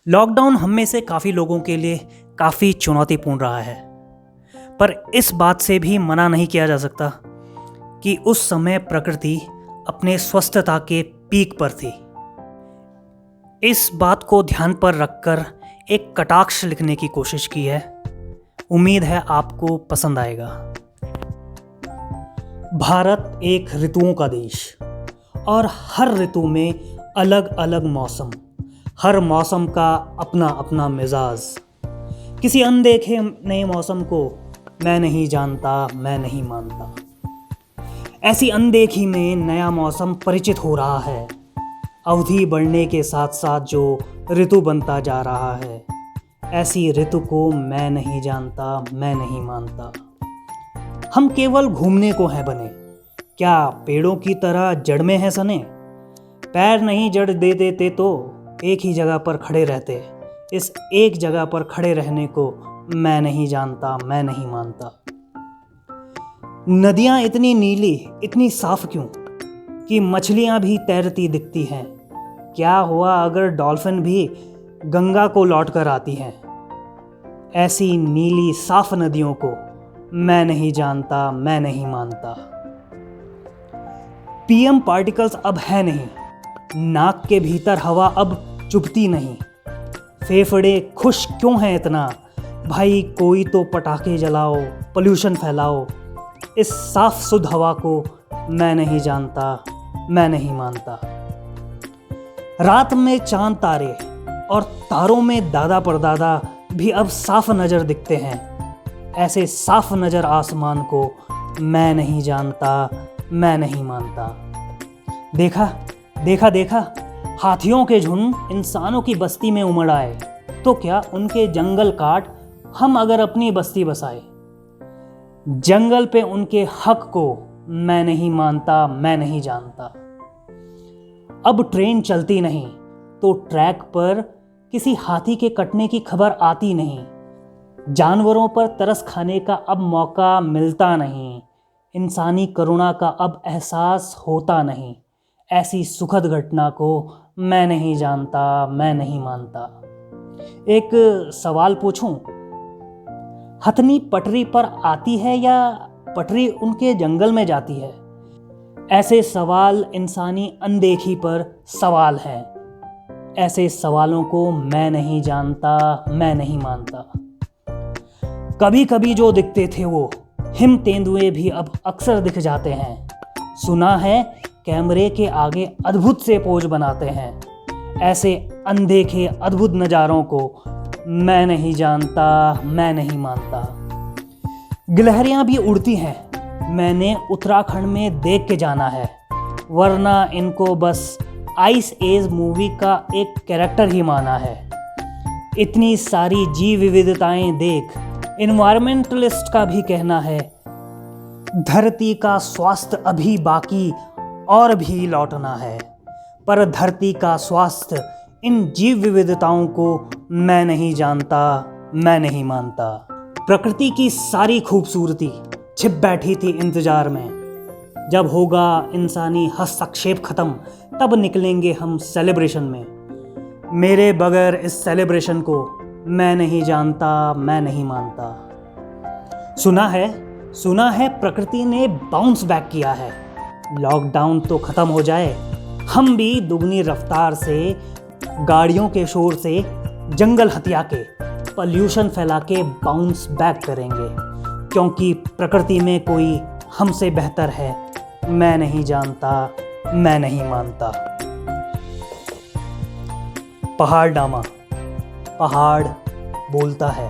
Lockdown हम में से काफ़ी लोगों के लिए काफ़ी चुनौतीपूर्ण रहा है, पर इस बात से भी मना नहीं किया जा सकता कि उस समय प्रकृति अपने स्वस्थता के पीक पर थी। इस बात को ध्यान पर रखकर एक कटाक्ष लिखने की कोशिश की है। उम्मीद है आपको पसंद आएगा। भारत एक ऋतुओं का देश और हर ऋतु में अलग अलग मौसम, हर मौसम का अपना अपना मिजाज। किसी अनदेखे नए मौसम को मैं नहीं जानता, मैं नहीं मानता। ऐसी अनदेखी में नया मौसम परिचित हो रहा है। अवधि बढ़ने के साथ साथ जो ऋतु बनता जा रहा है, ऐसी ऋतु को मैं नहीं जानता, मैं नहीं मानता। हम केवल घूमने को हैं बने, क्या पेड़ों की तरह जड़ में है सने? पैर नहीं जड़ दे देते तो एक ही जगह पर खड़े रहते। इस एक जगह पर खड़े रहने को मैं नहीं जानता, मैं नहीं मानता। नदियाँ इतनी नीली, इतनी साफ क्यों कि मछलियाँ भी तैरती दिखती हैं? क्या हुआ अगर डॉल्फिन भी गंगा को लौट कर आती हैं? ऐसी नीली साफ नदियों को मैं नहीं जानता, मैं नहीं मानता। पीएम पार्टिकल्स अब है नहीं, नाक के भीतर हवा अब चुभती नहीं। फेफड़े खुश क्यों हैं इतना? भाई कोई तो पटाखे जलाओ, पोल्यूशन फैलाओ। इस साफ शुद्ध हवा को मैं नहीं जानता, मैं नहीं मानता। रात में चांद तारे और तारों में दादा परदादा भी अब साफ नज़र दिखते हैं। ऐसे साफ नज़र आसमान को मैं नहीं जानता, मैं नहीं मानता। देखा देखा देखा, हाथियों के झुंड इंसानों की बस्ती में उमड़ आए, तो क्या उनके जंगल काट हम अगर अपनी बस्ती बसाए? जंगल पे उनके हक को मैं नहीं मानता, मैं नहीं जानता। अब ट्रेन चलती नहीं तो ट्रैक पर किसी हाथी के कटने की खबर आती नहीं। जानवरों पर तरस खाने का अब मौका मिलता नहीं। इंसानी करुणा का अब एहसास होता नहीं। ऐसी सुखद घटना को मैं नहीं जानता, मैं नहीं मानता। एक सवाल पूछूं, हथनी पटरी पर आती है या पटरी उनके जंगल में जाती है? ऐसे सवाल इंसानी अनदेखी पर सवाल हैं। ऐसे सवालों को मैं नहीं जानता, मैं नहीं मानता। कभी कभी जो दिखते थे वो हिम तेंदुए भी अब अक्सर दिख जाते हैं। सुना है कैमरे के आगे अद्भुत से पोज बनाते हैं। ऐसे अनदेखे अद्भुत नज़ारों को मैं नहीं जानता, मैं नहीं मानता। गिलहरियाँ भी उड़ती हैं, मैंने उत्तराखंड में देख के जाना है, वरना इनको बस आइस एज मूवी का एक कैरेक्टर ही माना है। इतनी सारी जीव विविधताएं देख इन्वायरमेंटलिस्ट का भी कहना है, धरती का स्वास्थ्य अभी बाकी और भी लौटना है। पर धरती का स्वास्थ्य इन जीव विविधताओं को मैं नहीं जानता, मैं नहीं मानता। प्रकृति की सारी खूबसूरती छिप बैठी थी इंतजार में। जब होगा इंसानी हस्तक्षेप खत्म, तब निकलेंगे हम सेलिब्रेशन में। मेरे बगैर इस सेलिब्रेशन को मैं नहीं जानता, मैं नहीं मानता। सुना है प्रकृति ने बाउंस बैक किया है। लॉकडाउन तो खत्म हो जाए, हम भी दुगनी रफ्तार से, गाड़ियों के शोर से, जंगल हत्या के, पोल्यूशन फैला के बाउंस बैक करेंगे, क्योंकि प्रकृति में कोई हमसे बेहतर है। मैं नहीं जानता, मैं नहीं मानता। पहाड़ नामा, पहाड़ बोलता है।